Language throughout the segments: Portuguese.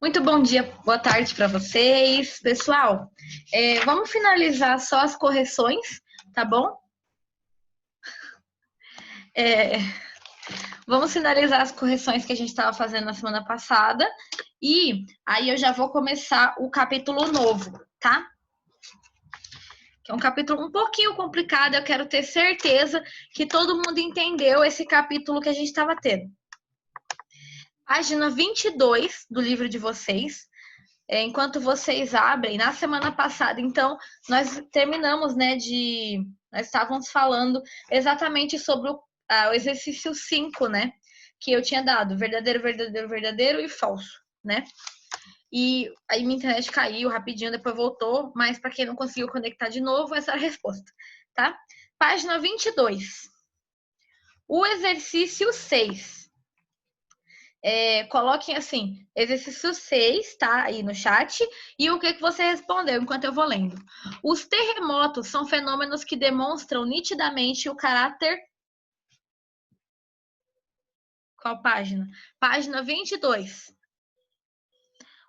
Muito bom dia, boa tarde para vocês. Pessoal, vamos finalizar só as correções, tá bom? É, vamos finalizar as correções que a gente estava fazendo na semana passada. E aí eu já vou começar o capítulo novo, tá? Que é um capítulo um pouquinho complicado, eu quero ter certeza que todo mundo entendeu esse capítulo que a gente estava tendo. Página 22 do livro de vocês. Enquanto vocês abrem, na semana passada, então, nós terminamos, né, nós estávamos falando exatamente sobre o exercício 5, né, que eu tinha dado, verdadeiro, verdadeiro, verdadeiro e falso, né? E aí minha internet caiu rapidinho, depois voltou, mas para quem não conseguiu conectar de novo, essa é a resposta, tá? Página 22. O exercício 6. Coloquem assim, exercício 6, tá? Aí no chat. E o que você respondeu enquanto eu vou lendo. Os terremotos são fenômenos que demonstram nitidamente o caráter. Qual página? Página 22.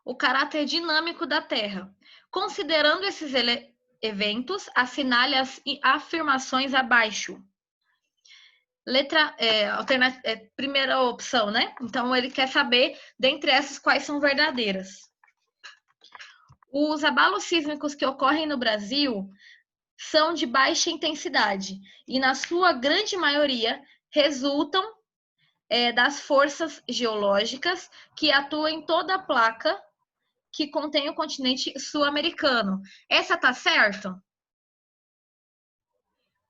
O caráter dinâmico da Terra. Considerando esses eventos, assinale as afirmações abaixo. Primeira opção, né? Então ele quer saber, dentre essas, quais são verdadeiras. Os abalos sísmicos que ocorrem no Brasil são de baixa intensidade e, na sua grande maioria, resultam das forças geológicas que atuam em toda a placa que contém o continente sul-americano. Essa tá certa?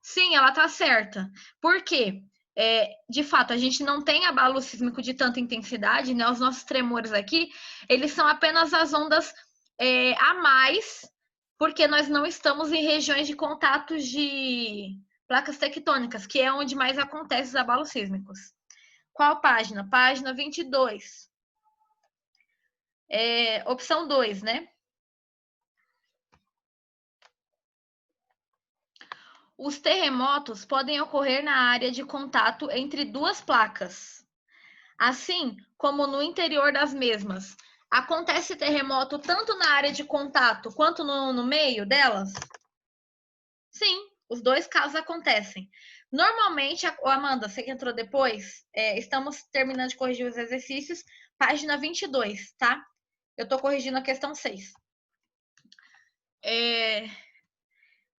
Sim, ela tá certa. Por quê? De fato, a gente não tem abalo sísmico de tanta intensidade, né? Os nossos tremores aqui, eles são apenas as ondas a mais, porque nós não estamos em regiões de contatos de placas tectônicas, que é onde mais acontece os abalos sísmicos. Qual página? Página 22. Opção 2, né? Os terremotos podem ocorrer na área de contato entre duas placas, assim como no interior das mesmas. Acontece terremoto tanto na área de contato quanto no meio delas? Sim, os dois casos acontecem. Normalmente, Amanda, você que entrou depois, estamos terminando de corrigir os exercícios, página 22, tá? Eu estou corrigindo a questão 6.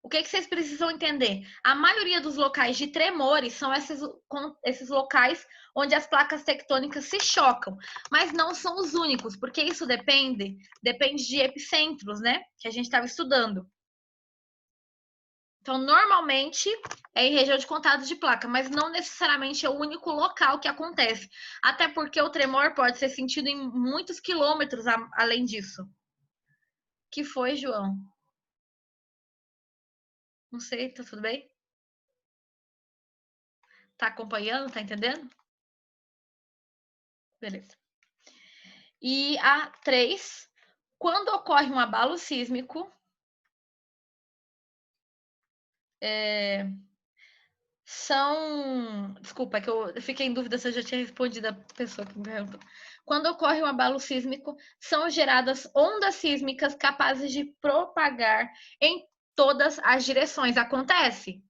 O que vocês precisam entender? A maioria dos locais de tremores são esses locais onde as placas tectônicas se chocam, mas não são os únicos, porque isso depende de epicentros, né? Que a gente estava estudando. Então, normalmente é em região de contato de placa, mas não necessariamente é o único local que acontece. Até porque o tremor pode ser sentido em muitos quilômetros além disso. Que foi, João? Não sei, tá tudo bem? Tá acompanhando? Tá entendendo? Beleza. E a 3, quando ocorre um abalo sísmico, Desculpa, é que eu fiquei em dúvida se eu já tinha respondido a pessoa que me perguntou. Quando ocorre um abalo sísmico, são geradas ondas sísmicas capazes de propagar em todas as direções. Acontece?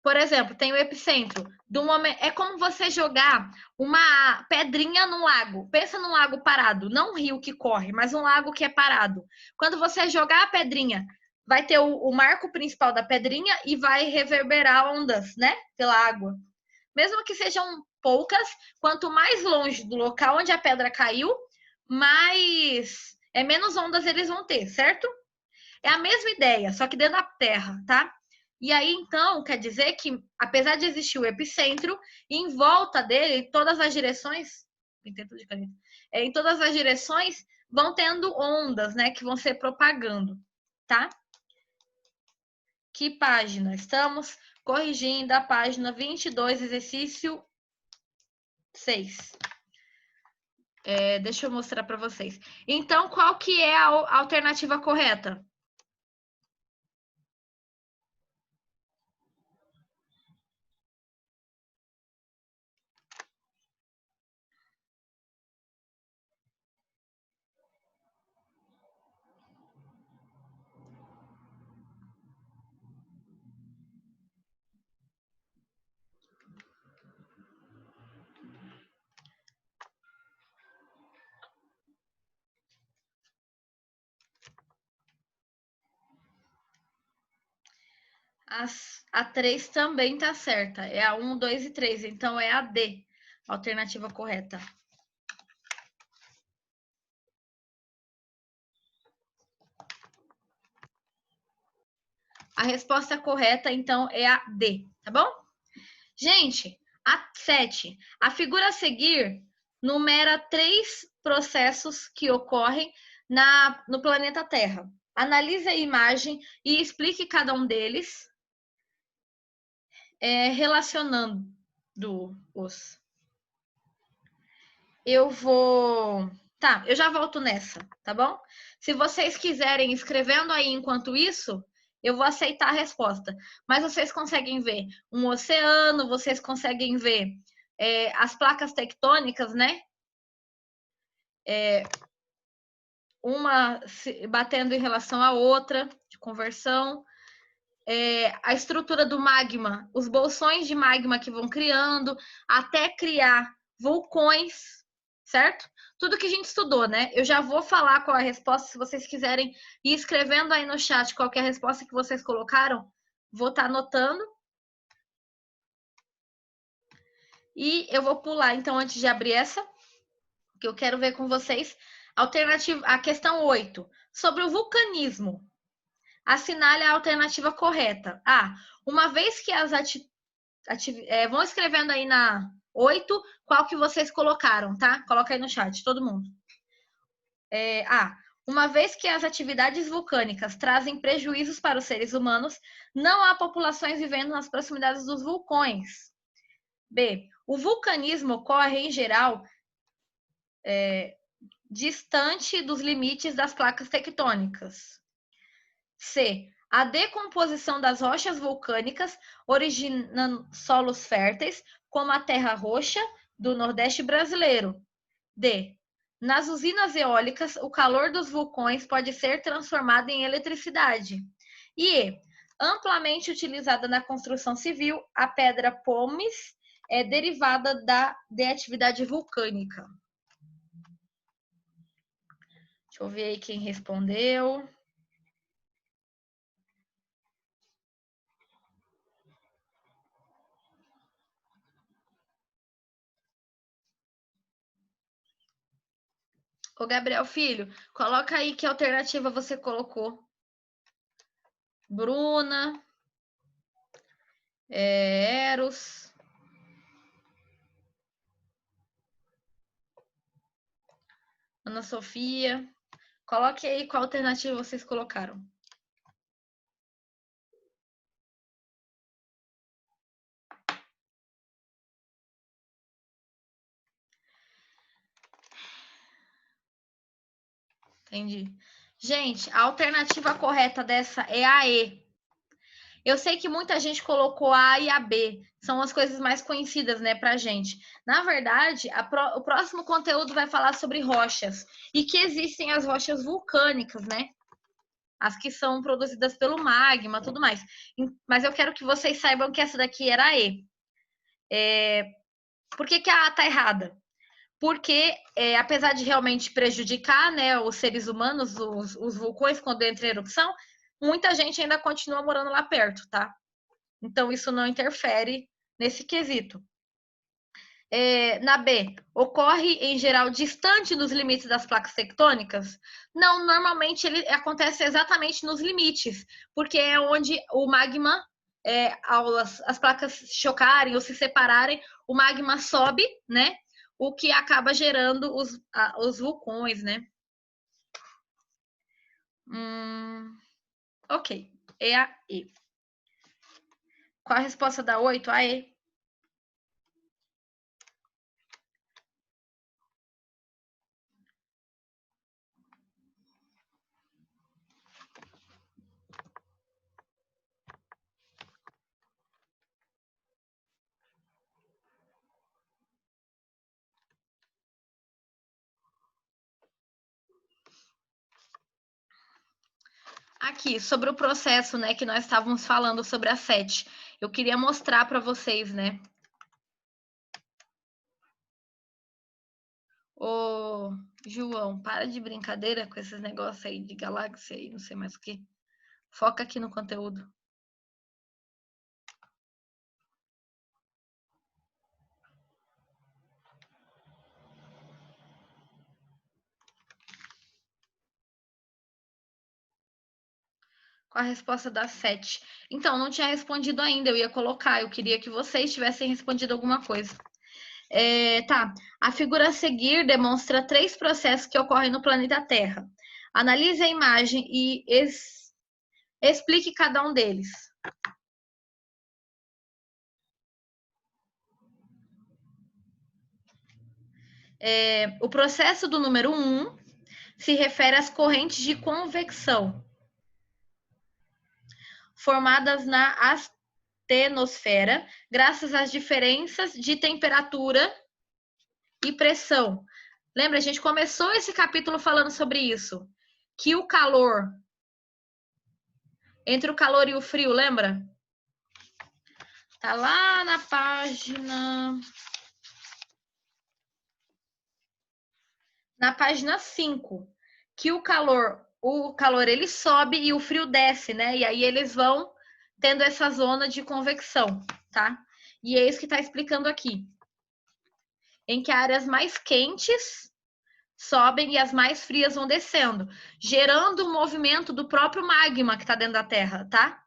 Por exemplo, tem o epicentro do momento. É como você jogar uma pedrinha num lago. Pensa num lago parado, não um rio que corre, mas um lago que é parado. Quando você jogar a pedrinha, vai ter o marco principal da pedrinha e vai reverberar ondas, né? Pela água. Mesmo que sejam poucas, quanto mais longe do local onde a pedra caiu, menos ondas eles vão ter, certo? É a mesma ideia, só que dentro da Terra, tá? E aí, então, quer dizer que, apesar de existir o epicentro, em volta dele, em todas as direções, em todas as direções, vão tendo ondas, né, que vão ser propagando, tá? Que página? Estamos corrigindo a página 22, exercício 6. Deixa eu mostrar para vocês. Então, qual que é a alternativa correta? A 3 também tá certa. É a 1, 2 e 3. Então, é a D, a alternativa correta. A resposta correta, então, é a D, tá bom? Gente, a 7. A figura a seguir numera 3 processos que ocorrem no planeta Terra. Analise a imagem e explique cada um deles, relacionando-os. Eu vou... Tá, eu já volto nessa, tá bom? Se vocês quiserem escrevendo aí enquanto isso, eu vou aceitar a resposta. Mas vocês conseguem ver um oceano, vocês conseguem ver as placas tectônicas, né? Uma batendo em relação à outra, de conversão. A estrutura do magma, os bolsões de magma que vão criando, até criar vulcões, certo? Tudo que a gente estudou, né? Eu já vou falar qual é a resposta, se vocês quiserem ir escrevendo aí no chat qual é a resposta que vocês colocaram, vou estar anotando. E eu vou pular, então, antes de abrir essa, que eu quero ver com vocês, a questão 8, sobre o vulcanismo. Assinale a alternativa correta. Uma vez que as vão escrevendo aí na 8 qual que vocês colocaram, tá? Coloca aí no chat, todo mundo. Uma vez que as atividades vulcânicas trazem prejuízos para os seres humanos, não há populações vivendo nas proximidades dos vulcões. B. O vulcanismo ocorre, em geral, distante dos limites das placas tectônicas. C. A decomposição das rochas vulcânicas origina solos férteis, como a terra roxa do Nordeste brasileiro. D. Nas usinas eólicas, o calor dos vulcões pode ser transformado em eletricidade. E E. Amplamente utilizada na construção civil, a pedra pómez é derivada de atividade vulcânica. Deixa eu ver aí quem respondeu. Ô, Gabriel Filho, coloca aí que alternativa você colocou. Bruna, Eros, Ana Sofia. Coloque aí qual alternativa vocês colocaram. Entendi. Gente, a alternativa correta dessa é a E. Eu sei que muita gente colocou a A e a B, são as coisas mais conhecidas, né, pra gente. Na verdade, o próximo conteúdo vai falar sobre rochas e que existem as rochas vulcânicas, né? As que são produzidas pelo magma, tudo mais. Mas eu quero que vocês saibam que essa daqui era a E. Por que a A tá errada? Porque, apesar de realmente prejudicar, né, os seres humanos, os vulcões, quando entra em erupção, muita gente ainda continua morando lá perto, tá? Então, isso não interfere nesse quesito. Na B, ocorre em geral distante dos limites das placas tectônicas? Não, normalmente ele acontece exatamente nos limites, porque é onde o magma, as placas chocarem ou se separarem, o magma sobe, né? O que acaba gerando os vulcões, né? Ok, é a E. Qual a resposta da 8? A E. Aqui, sobre o processo, né, que nós estávamos falando sobre a 7. Eu queria mostrar para vocês, né? Ô, João, para de brincadeira com esses negócios aí de galáxia e não sei mais o que. Foca aqui no conteúdo. Qual a resposta da 7? Então, não tinha respondido ainda, eu ia colocar. Eu queria que vocês tivessem respondido alguma coisa. Tá. A figura a seguir demonstra 3 processos que ocorrem no planeta Terra. Analise a imagem e explique cada um deles. O processo do número 1 se refere às correntes de convecção formadas na astenosfera, graças às diferenças de temperatura e pressão. Lembra, a gente começou esse capítulo falando sobre isso, que o calor, entre o calor e o frio, lembra? Tá lá na página 5, que o calor ele sobe e o frio desce, né? E aí eles vão tendo essa zona de convecção, tá? E é isso que está explicando aqui. Em que áreas mais quentes sobem e as mais frias vão descendo, gerando o movimento do próprio magma que está dentro da Terra, tá?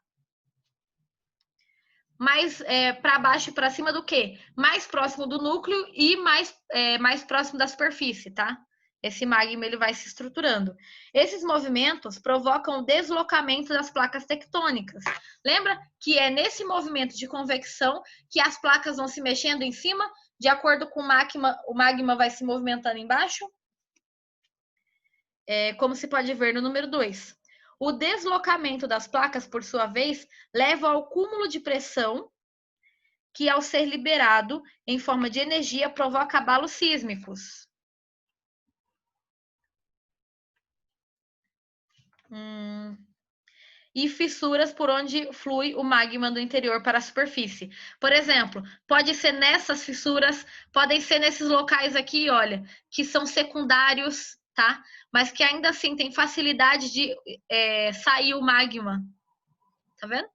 Mais para baixo e para cima do quê? Mais próximo do núcleo e mais próximo da superfície, tá? Esse magma ele vai se estruturando. Esses movimentos provocam o deslocamento das placas tectônicas. Lembra que é nesse movimento de convecção que as placas vão se mexendo em cima, de acordo com o magma vai se movimentando embaixo? Como se pode ver no número 2. O deslocamento das placas, por sua vez, leva ao cúmulo de pressão que, ao ser liberado em forma de energia, provoca abalos sísmicos. E fissuras por onde flui o magma do interior para a superfície. Por exemplo, pode ser nessas fissuras, podem ser nesses locais aqui, olha, que são secundários, tá? Mas que ainda assim tem facilidade de sair o magma. Tá vendo?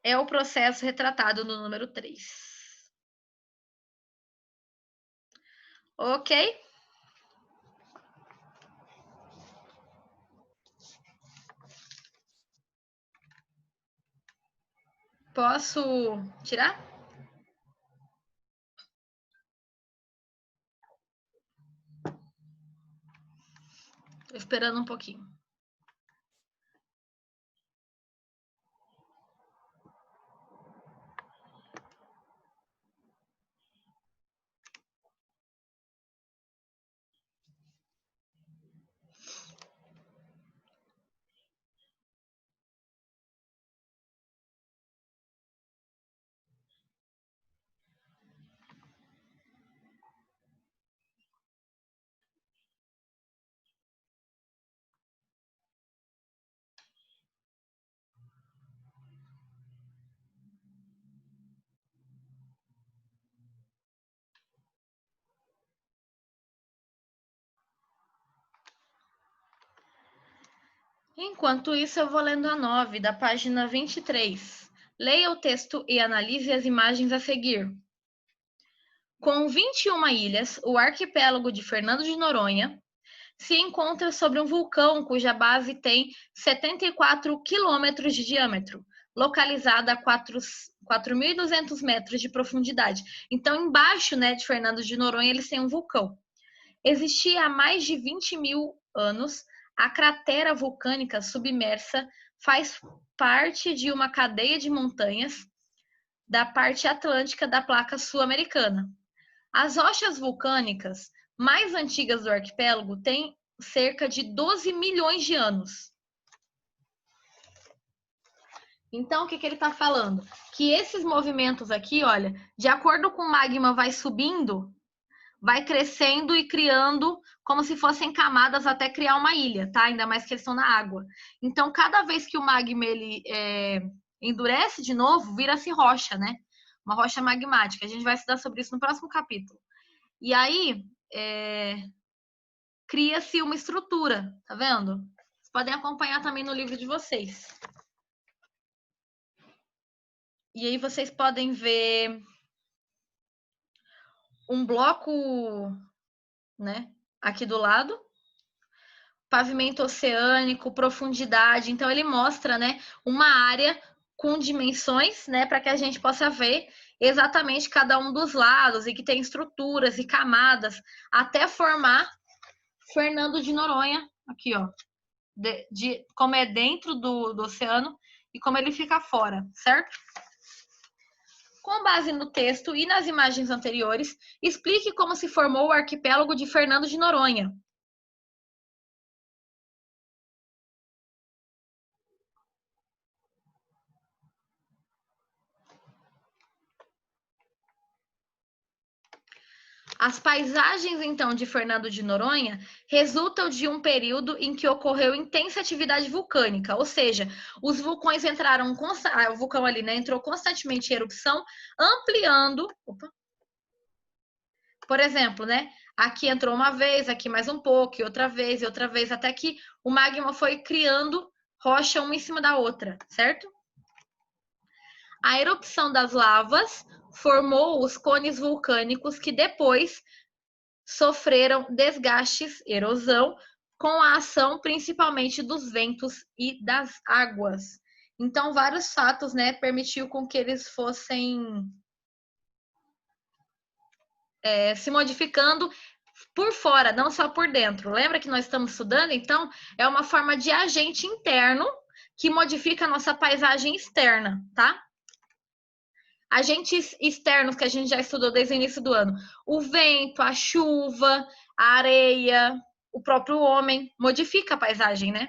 É o processo retratado no número 3. Ok? Posso tirar? Tô esperando um pouquinho. Enquanto isso, eu vou lendo a 9, da página 23. Leia o texto e analise as imagens a seguir. Com 21 ilhas, o arquipélago de Fernando de Noronha se encontra sobre um vulcão cuja base tem 74 quilômetros de diâmetro, localizada a 4.200 metros de profundidade. Então, embaixo, né, de Fernando de Noronha, eles têm um vulcão. Existia há mais de 20 mil anos, a cratera vulcânica submersa faz parte de uma cadeia de montanhas da parte atlântica da placa sul-americana. As rochas vulcânicas mais antigas do arquipélago têm cerca de 12 milhões de anos. Então, o que ele está falando? Que esses movimentos aqui, olha, de acordo com o magma vai subindo, vai crescendo e criando como se fossem camadas até criar uma ilha, tá? Ainda mais que eles estão na água. Então, cada vez que o magma ele endurece de novo, vira-se rocha, né? Uma rocha magmática. A gente vai estudar sobre isso no próximo capítulo. E aí, cria-se uma estrutura, tá vendo? Vocês podem acompanhar também no livro de vocês. E aí vocês podem ver um bloco né? Aqui do lado. Pavimento oceânico, profundidade. Então, ele mostra, né, uma área com dimensões, né, para que a gente possa ver exatamente cada um dos lados e que tem estruturas e camadas até formar Fernando de Noronha, aqui, ó, como é dentro do oceano e como ele fica fora, certo? Com base no texto e nas imagens anteriores, explique como se formou o arquipélago de Fernando de Noronha. As paisagens, então, de Fernando de Noronha resultam de um período em que ocorreu intensa atividade vulcânica, ou seja, os vulcões entraram, o vulcão ali, né, entrou constantemente em erupção, ampliando. Opa, por exemplo, né, aqui entrou uma vez, aqui mais um pouco, e outra vez, até que o magma foi criando rocha uma em cima da outra, certo? A erupção das lavas formou os cones vulcânicos que depois sofreram desgastes, erosão, com a ação principalmente dos ventos e das águas. Então, vários fatos, né, permitiu com que eles fossem se modificando por fora, não só por dentro. Lembra que nós estamos estudando? Então, é uma forma de agente interno que modifica a nossa paisagem externa, tá? Agentes externos que a gente já estudou desde o início do ano. O vento, a chuva, a areia, o próprio homem modifica a paisagem, né?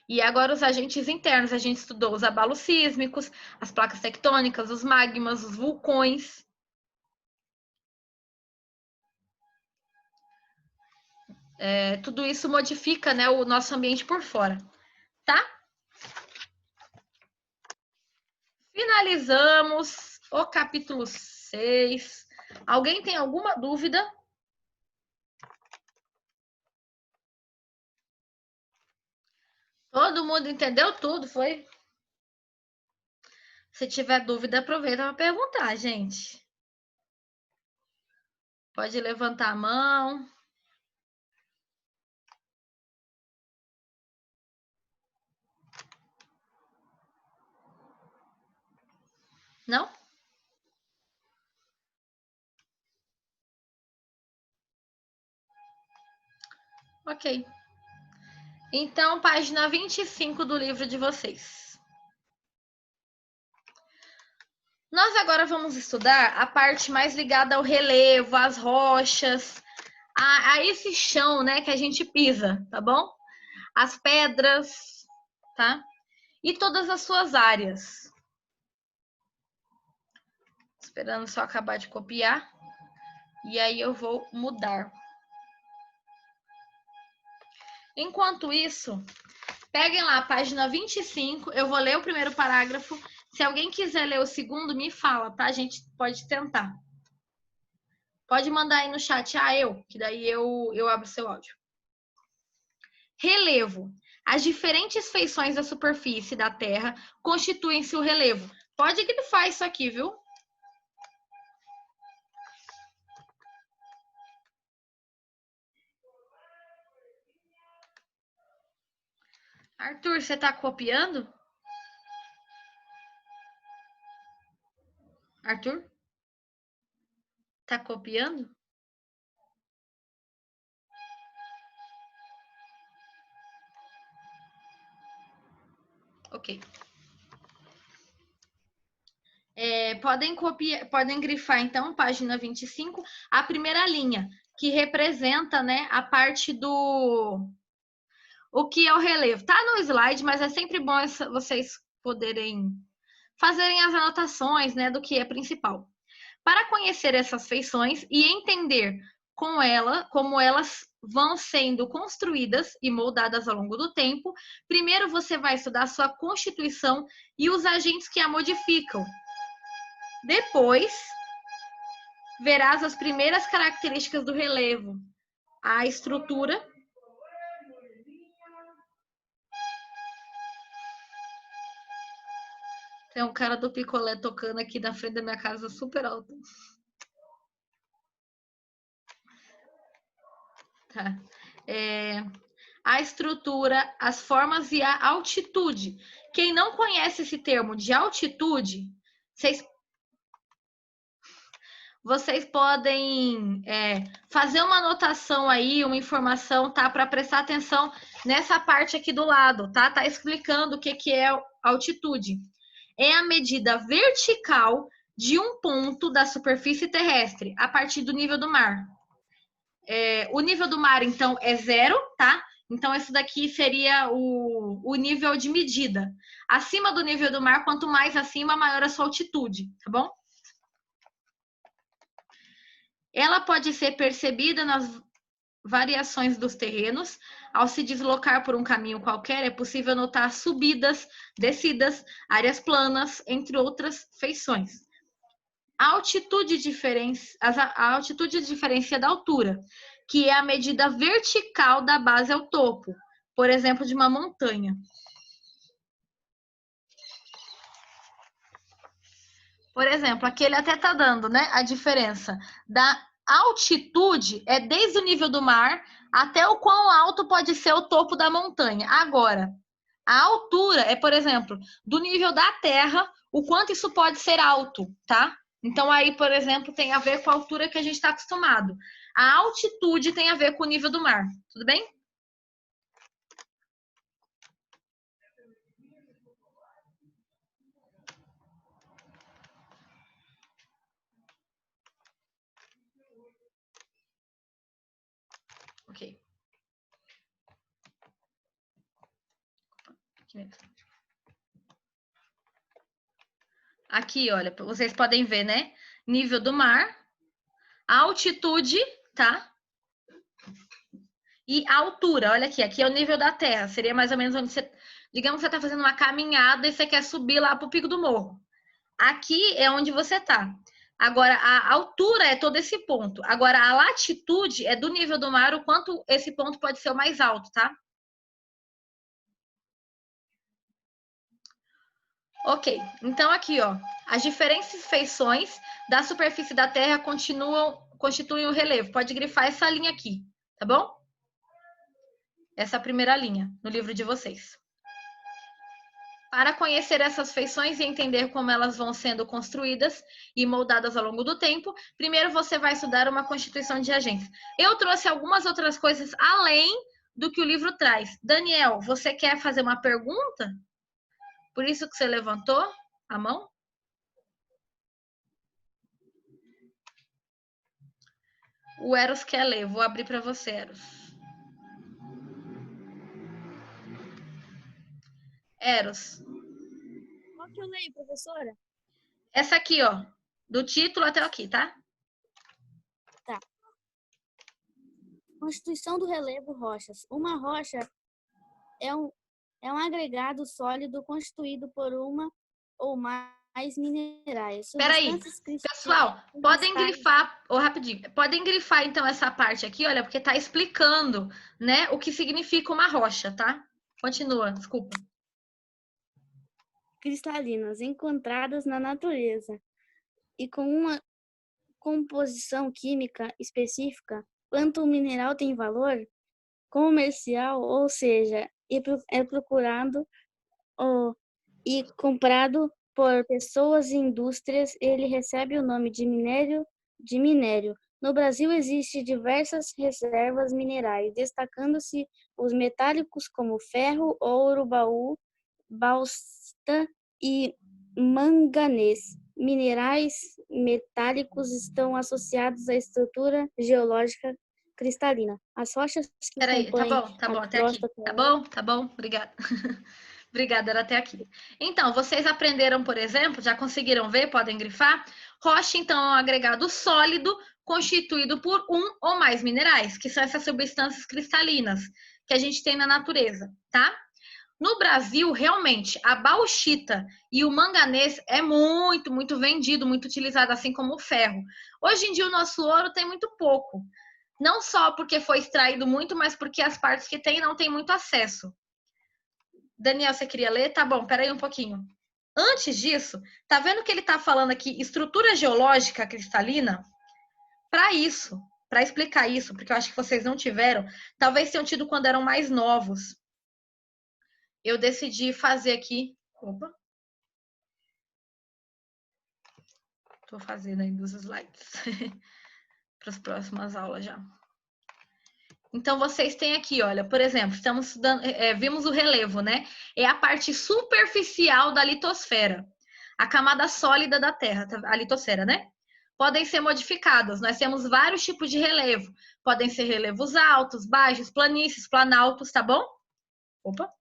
E agora os agentes internos, a gente estudou os abalos sísmicos, as placas tectônicas, os magmas, os vulcões. Tudo isso modifica, né, o nosso ambiente por fora, tá? Finalizamos o capítulo 6. Alguém tem alguma dúvida? Todo mundo entendeu tudo, foi? Se tiver dúvida, aproveita para perguntar, gente. Pode levantar a mão. Não? Ok. Então, página 25 do livro de vocês. Nós agora vamos estudar a parte mais ligada ao relevo, às rochas, a esse chão, né, que a gente pisa, tá bom? As pedras, tá? E todas as suas áreas. Esperando só acabar de copiar. E aí eu vou mudar. Enquanto isso, peguem lá a página 25. Eu vou ler o primeiro parágrafo. Se alguém quiser ler o segundo, me fala, tá? A gente pode tentar. Pode mandar aí no chat, que daí eu abro seu áudio. Relevo. As diferentes feições da superfície da Terra constituem-se o relevo. Pode grifar isso aqui, viu? Arthur, você está copiando? Arthur? Tá copiando? Ok. Podem copiar, podem grifar, então, página 25, a primeira linha, que representa, né, a parte do... O que é o relevo. Tá no slide, mas é sempre bom vocês poderem fazerem as anotações, né, do que é principal. Para conhecer essas feições e entender como elas vão sendo construídas e moldadas ao longo do tempo, primeiro você vai estudar sua constituição e os agentes que a modificam. Depois, verás as primeiras características do relevo, a estrutura. Tem um cara do picolé tocando aqui na frente da minha casa super alto. A estrutura, as formas e a altitude. Quem não conhece esse termo de altitude, vocês podem fazer uma anotação aí, uma informação, tá? Para prestar atenção nessa parte aqui do lado, tá? Tá explicando o que é altitude. É a medida vertical de um ponto da superfície terrestre a partir do nível do mar. O nível do mar, então, é 0, tá? Então, isso daqui seria o nível de medida. Acima do nível do mar, quanto mais acima, maior a sua altitude, tá bom? Ela pode ser percebida nas variações dos terrenos. Ao se deslocar por um caminho qualquer, é possível notar subidas, descidas, áreas planas, entre outras feições. A altitude diferencia da altura, que é a medida vertical da base ao topo, por exemplo, de uma montanha. Por exemplo, aqui ele até está dando, né, a diferença da altitude é desde o nível do mar até o quão alto pode ser o topo da montanha. Agora, a altura é, por exemplo, do nível da terra, o quanto isso pode ser alto, tá? Então, aí, por exemplo, tem a ver com a altura que a gente está acostumado. A altitude tem a ver com o nível do mar, tudo bem? Ok. Aqui, olha, vocês podem ver, né? Nível do mar, altitude, tá? E a altura, olha aqui é o nível da terra. Seria mais ou menos onde você... Digamos que você está fazendo uma caminhada e você quer subir lá para o pico do morro. Aqui é onde você está. Agora, a altura é todo esse ponto. Agora, a latitude é do nível do mar, o quanto esse ponto pode ser o mais alto, tá? Ok, então aqui, ó, as diferentes feições da superfície da Terra constituem o relevo. Pode grifar essa linha aqui, tá bom? Essa primeira linha no livro de vocês. Para conhecer essas feições e entender como elas vão sendo construídas e moldadas ao longo do tempo, primeiro você vai estudar uma constituição de agentes. Eu trouxe algumas outras coisas além do que o livro traz. Daniel, você quer fazer uma pergunta? Por isso que você levantou a mão? O Eros quer ler. Vou abrir para você, Eros. Eros. Qual que eu leio, professora? Essa aqui, ó. Do título até aqui, tá? Tá. Constituição do relevo rochas. Uma rocha é um agregado sólido constituído por uma ou mais minerais. Peraí, pessoal, podem grifar, rapidinho, podem grifar então essa parte aqui, olha, porque tá explicando, né, o que significa uma rocha, tá? Continua, desculpa. Cristalinas encontradas na natureza e com uma composição química específica, quanto o mineral tem valor comercial, ou seja, é procurado e comprado por pessoas e indústrias, ele recebe o nome de minério. No Brasil existem diversas reservas minerais, destacando-se os metálicos como ferro, ouro, bauxita e manganês. Minerais metálicos estão associados à estrutura geológica cristalina. As rochas que Peraí, tá compõem bom, até aqui. Tá bom, obrigada. Obrigada, era até aqui. Então, vocês aprenderam, por exemplo, já conseguiram ver, podem grifar? Rocha, então, é um agregado sólido constituído por um ou mais minerais, que são essas substâncias cristalinas que a gente tem na natureza, tá? No Brasil, realmente, a bauxita e o manganês é muito vendido, muito utilizado, assim como o ferro. Hoje em dia, o nosso ouro tem muito pouco. Não só porque foi extraído muito, mas porque as partes que tem não tem muito acesso. Daniel, você queria ler? Tá bom, peraí um pouquinho. Antes disso, tá vendo que ele tá falando aqui estrutura geológica cristalina? Para isso, para explicar isso, porque eu acho que vocês não tiveram, talvez tenham tido quando eram mais novos. Eu decidi fazer aqui. Opa! Estou fazendo ainda os slides para as próximas aulas já. Então, vocês têm aqui, olha, por exemplo, estamos estudando, vimos o relevo, né? É a parte superficial da litosfera, a camada sólida da Terra, a litosfera, né? Podem ser modificadas. Nós temos vários tipos de relevo. Podem ser relevos altos, baixos, planícies, planaltos, tá bom? Opa!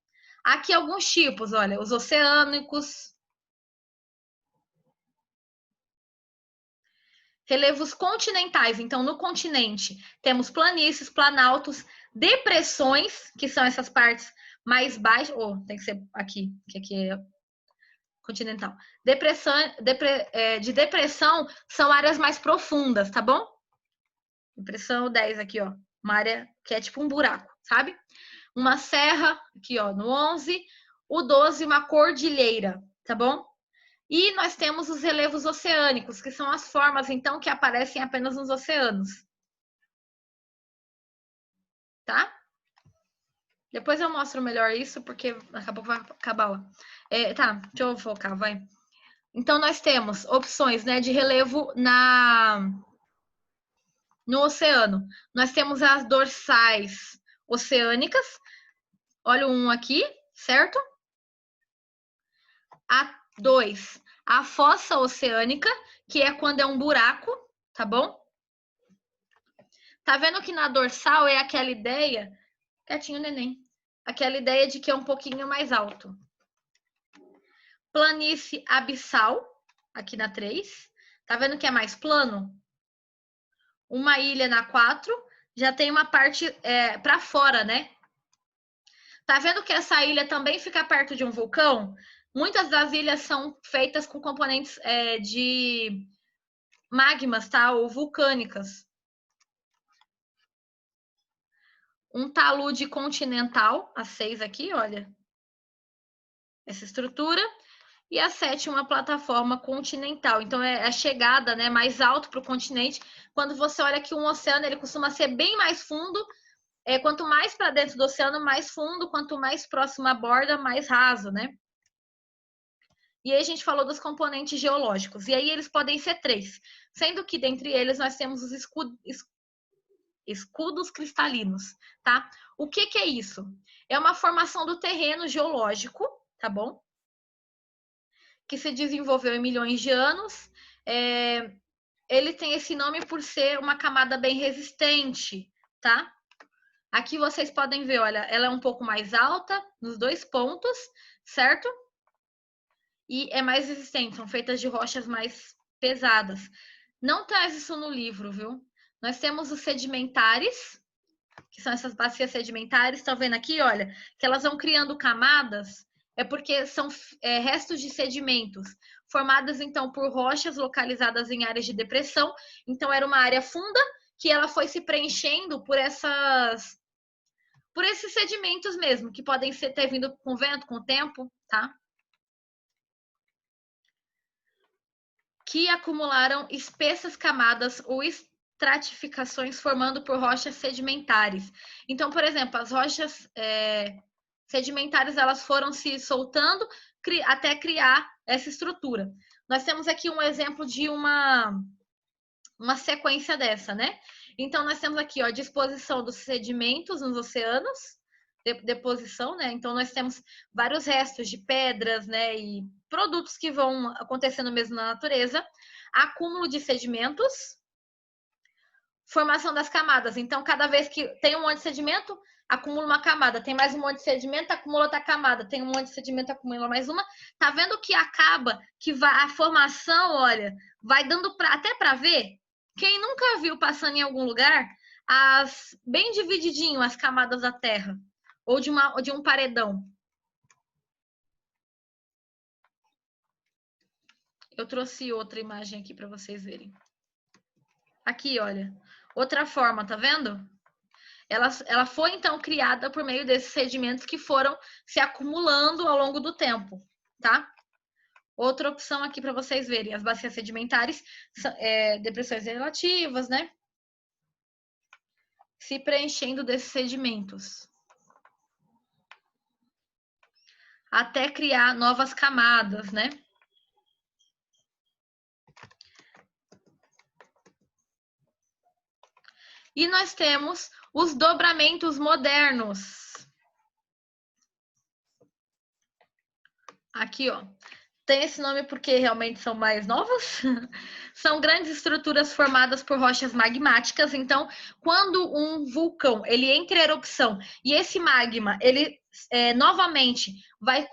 Aqui alguns tipos, olha, os oceânicos, relevos continentais. Então, no continente, temos planícies, planaltos, depressões, que são essas partes mais baixas. Tem que ser aqui, que aqui é continental. De depressão são áreas mais profundas, tá bom? Depressão 10 aqui, ó. Uma área que é tipo um buraco, sabe? Uma serra, aqui, ó, no 11. O 12, uma cordilheira, tá bom? E nós temos os relevos oceânicos, que são as formas, então, que aparecem apenas nos oceanos. Tá? Depois eu mostro melhor isso, porque daqui a pouco vai acabar. Tá, deixa eu focar, vai. Então, nós temos opções, né, de relevo no oceano. Nós temos as dorsais oceânicas. Olha o 1 aqui, certo? A 2, a fossa oceânica, que é quando é um buraco, tá bom? Tá vendo que na dorsal é aquela ideia, quietinho neném, aquela ideia de que é um pouquinho mais alto. Planície abissal, aqui na 3, tá vendo que é mais plano? Uma ilha na 4, já tem uma parte para fora, né? Tá vendo que essa ilha também fica perto de um vulcão? Muitas das ilhas são feitas com componentes de magmas, tá? Ou vulcânicas. Um talude continental, a 6 aqui, olha. Essa estrutura. E a 7, uma plataforma continental. Então, é a chegada, né, mais alto para o continente. Quando você olha que um oceano, ele costuma ser bem mais fundo. Quanto mais para dentro do oceano, mais fundo. Quanto mais próximo à borda, mais raso, né? E aí a gente falou dos componentes geológicos. E aí eles podem ser 3. Sendo que, dentre eles, nós temos os escudos cristalinos, tá? O que é isso? É uma formação do terreno geológico, tá bom? Que se desenvolveu em milhões de anos. Ele tem esse nome por ser uma camada bem resistente, tá? Aqui vocês podem ver, olha, ela é um pouco mais alta nos 2 pontos, certo? E é mais resistente, são feitas de rochas mais pesadas. Não traz isso no livro, viu? Nós temos os sedimentares, que são essas bacias sedimentares, estão vendo aqui, olha, que elas vão criando camadas, porque são restos de sedimentos, formadas então por rochas localizadas em áreas de depressão. Então era uma área funda que ela foi se preenchendo por esses sedimentos mesmo, que podem ter vindo com o vento, com o tempo, tá? Que acumularam espessas camadas ou estratificações formando por rochas sedimentares. Então, por exemplo, as rochas sedimentares elas foram se soltando até criar essa estrutura. Nós temos aqui um exemplo de uma sequência dessa, né? Então, nós temos aqui a disposição dos sedimentos nos oceanos, deposição, né? Então, nós temos vários restos de pedras, né? E produtos que vão acontecendo mesmo na natureza. Acúmulo de sedimentos, formação das camadas. Então, cada vez que tem um monte de sedimento, acumula uma camada. Tem mais um monte de sedimento, acumula outra camada. Tem um monte de sedimento, acumula mais uma. Tá vendo que acaba, que a formação, olha, vai dando até para ver? Quem nunca viu passando em algum lugar, bem divididinho as camadas da Terra. Ou de um paredão. Eu trouxe outra imagem aqui para vocês verem. Aqui, olha. Outra forma, tá vendo? Ela foi, então, criada por meio desses sedimentos que foram se acumulando ao longo do tempo, tá? Outra opção aqui para vocês verem. As bacias sedimentares, depressões relativas, né? se preenchendo desses sedimentos, até criar novas camadas, né? E nós temos os dobramentos modernos. Aqui, ó. Tem esse nome porque realmente são mais novos. São grandes estruturas formadas por rochas magmáticas. Então, quando um vulcão ele entra em erupção e esse magma ele novamente vai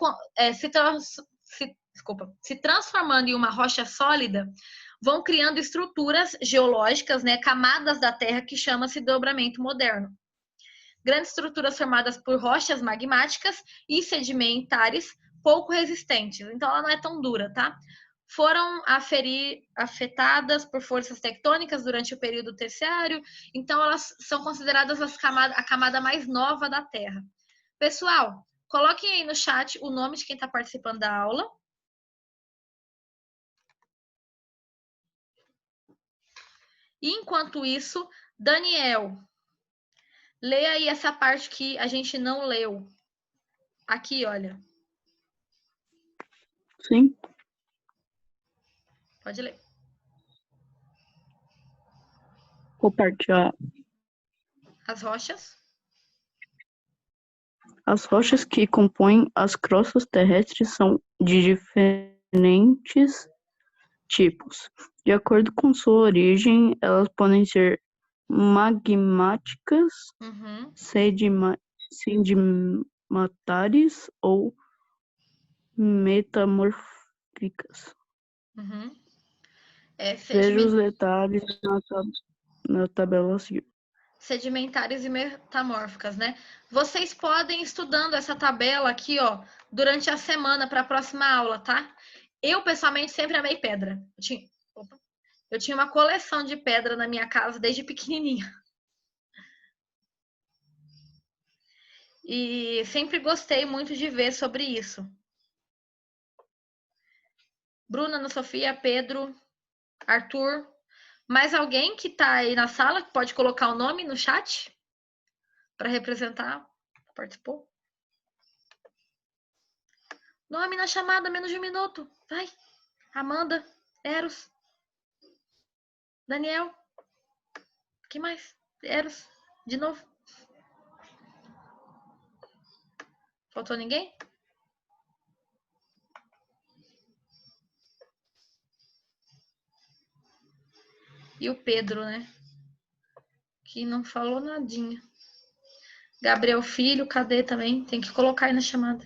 se transformando em uma rocha sólida, vão criando estruturas geológicas, né, camadas da Terra que chama-se dobramento moderno. Grandes estruturas formadas por rochas magmáticas e sedimentares pouco resistentes. Então, ela não é tão dura, tá? Foram afetadas por forças tectônicas durante o período terciário. Então, elas são consideradas a camada mais nova da Terra. Pessoal, coloquem aí no chat o nome de quem está participando da aula. E, enquanto isso, Daniel, leia aí essa parte que a gente não leu. Aqui, olha. Sim. Pode ler. Compartilhar. As rochas. As rochas que compõem as crostas terrestres são de diferentes tipos. De acordo com sua origem, elas podem ser magmáticas, sedimentares ou metamórficas. Veja os detalhes na tabela acima. Sedimentares e metamórficas, né? Vocês podem ir estudando essa tabela aqui, ó, durante a semana para a próxima aula, tá? Eu, pessoalmente, sempre amei pedra. Eu tinha uma coleção de pedra na minha casa desde pequenininha. E sempre gostei muito de ver sobre isso. Bruna, Ana Sofia, Pedro, Arthur. Mais alguém que está aí na sala que pode colocar o nome no chat para representar? Participou? Nome na chamada, menos de 1 minuto. Vai. Amanda, Eros, Daniel. Quem mais? Eros, de novo. Faltou ninguém? E o Pedro, né? Que não falou nadinha. Gabriel Filho, cadê também? Tem que colocar aí na chamada.